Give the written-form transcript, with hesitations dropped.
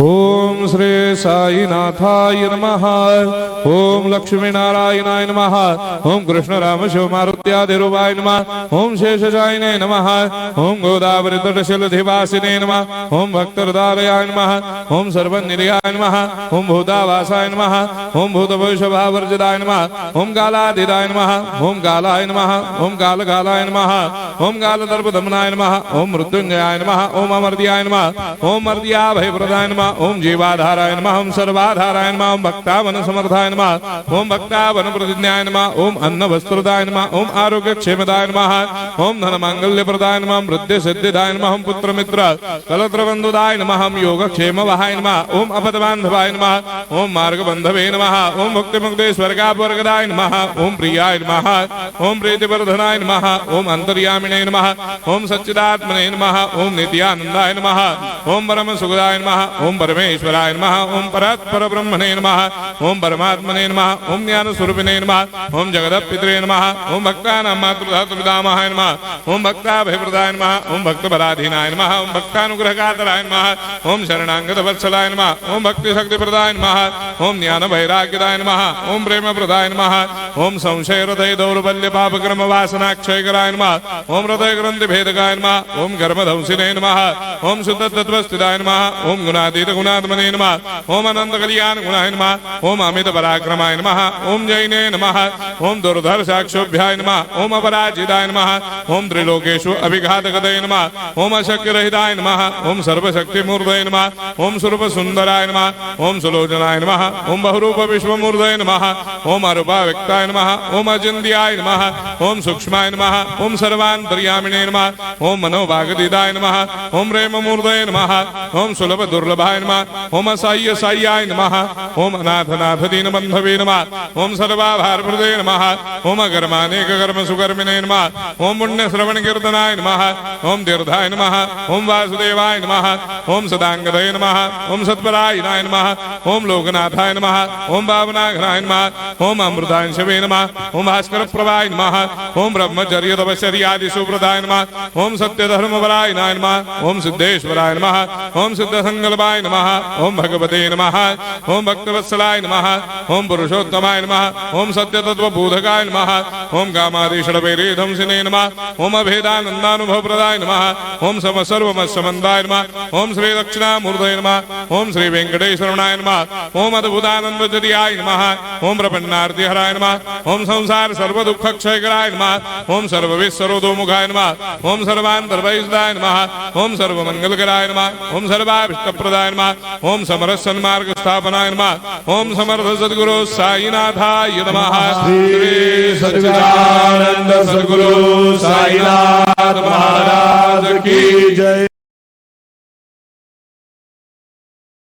ओम श्री साईनाथाय नमः। ओम लक्ष्मी नारायणाय नमः। ओम कृष्ण राम शिव मारुत्यादिरूपाय नमः। ओम शेषशायिने नमः। ओम गोदावरी तटशिलधिवासिने नमः। ओम भक्तहृदयाय नमः। ओम सर्वनिलयाय नमः। ओम भूतावासाय नमः। ओम भूतभविष्यभावर्जिताय नमः। ओम कालाधीराय नमः। ओम कालाय नमः। ओम कालकालाय नमः। ओम कालदर्पदमनाय नमः। ओम मृत्युंजयाय नमः। ओम अमर्त्याय नमः। ओम मर्त्याभयप्रदाय नमः। ओम जीवाधाराय नमः। ओम सर्वाधाराय नमः। ओम भक्तावन समर्थाय नमः। ओम भक्तावन प्रतिज्ञाय नमः। ओम अन्न वस्त्रदाय नमः। ओम आरोग्य क्षेमदाय नमः। ओम धन मांगल्य प्रदाय नमः। ओम वृद्धि सिद्धिदाय नमः। ओम पुत्र मित्र कलत्र बंधुदाय नमः। ओम योग क्षेम वहाय नमः। ओम अपदबांधवाय नमः। ओम मार्ग बंधवे नमः। ओम मुक्ति मुक्ति स्वर्गापवर्गदाय नमः। ओम प्रियाय नमः। ओम प्रीतिवर्धनाय नमः। ओम अंतर्यामिने नमः। ओम सच्चिदात्मने नमः। ओम नित्यानंदाय नमः। ओम परम सुखदाय नमः। ओम परमेश्वराय नमः। ओम परात्पर ब्रह्मणे नमः। ओम परमात्मने नमः। ओम ज्ञान स्वरूपिणे नमः। ओम जगदपितरे नमः। ओम भक्तानां मातृधातुपितामहाय नमः। ओम भक्ताभयप्रदाय नमः। ओम भक्तपराधीनाय नमः। ओम भक्तानुग्रहकातराय नमः। ओम शरणागत वत्सलाय नमः। ओम भक्ति शक्ति प्रदाय नमः। ओम ज्ञान वैराग्यदाय नमः। ओम प्रेम प्रदाय नमः। ओम संशय हृदय दौर्बल्य पापक्रम वासना क्षयकराय नमः। ओम हृदय ग्रंथि भेदकाय नमः। ओम गर्भधंसिने नमः। ओम शुद्ध तत्वस्थिताय नमः। ओम गुणातीत गुणात्मने नमः। ओम अनंत कल्याण गुणाय नमः। ओम अमित पराक्रमाय नमः। ओम जैने नमः। ओम दुर्धर्षाक्षोभ्याय नमः। ओम अपराजिताय नमः। ओम त्रिलोकेषु अभिघातगतये नमः। ओम अशक्य रहिताय नमः। ओम सर्वशक्ति मूर्धये नमः। ओम स्वरूप सुंदराय नमः। ओम सुलोचनाय नमः। ओम बहुरूप विश्वमूर्धये नमः। ओम अरूपाव्यक्ताय नमः। ओम अचिन्त्याय नमः। ओम सूक्ष्माय नमः। ओम सर्वान्तर्यामिने नमः। ओम मनोभागदिदाय नमः। ओम प्रेममूर्धये नमः। ओम सुलभ दुर्लभाय नमः। ओम असाह्य साह्याय नमः। ओम अनाथनाथ दीनबन्धवे नमः। ओम सर्वाभारप्रदे नमः। ओम अकर्मानेक कर्म सुकर्मिणे नमः। ओम पुण्य श्रवण कीर्तनाय नमः। ओम तीर्थाय नमः। ओम वासुदेवाय नमः। ओम सदांगदये नमः। ओम सत्परायणाय नमः। ओम लोकनाथाय नमः। ओम भावनाघनाय नमः। ओम अमृतांशवे नमः। ओम भास्कर प्रभाय नमः। ओम ब्रह्मचर्य तपश्चर्यादि सुप्रदाय नमः। ओम सत्य धर्मपरायणाय नमः। ओम सिद्धेश्वराय नमः। ओम सिद्ध संकल्पाय नमः। ओम भगवते नमः। ओम भक्तवत्सलाय नमः। ओम पुरुषोत्तमाय नमः। ओम सत्य तत्व बोधकाय नमः। ओम कामादिषडवैरे धंसिने नमः। ओम अभेदानंदानुभव प्रदाय नमः। ओम सम सर्वमस्समन्दाय नमः। ओम श्री दक्षिणामूर्तये नमः। ओम श्री वेंकटेश्वरनाय नमः। ओम अद्भुतानंदजरियाय नमः। ओम प्रपन्नार्ति हराय नमः। ओम संसार सर्व दुख क्षयकराय नमः। ओम सर्वविश्वरोधोमुखाय नमः। ओम सर्वान्तर्वैसदाय नमः। ओम सर्वमंगलकराय नमः। ओम सर्वाभिष्टप्रदाय नमः। ओम समरस सन्मार्ग स्थापनाय नमः। ओम समर्थ सद्गुरु साईनाथाय नमः। श्री सच्चिदानंद सद्गुरु साईनाथ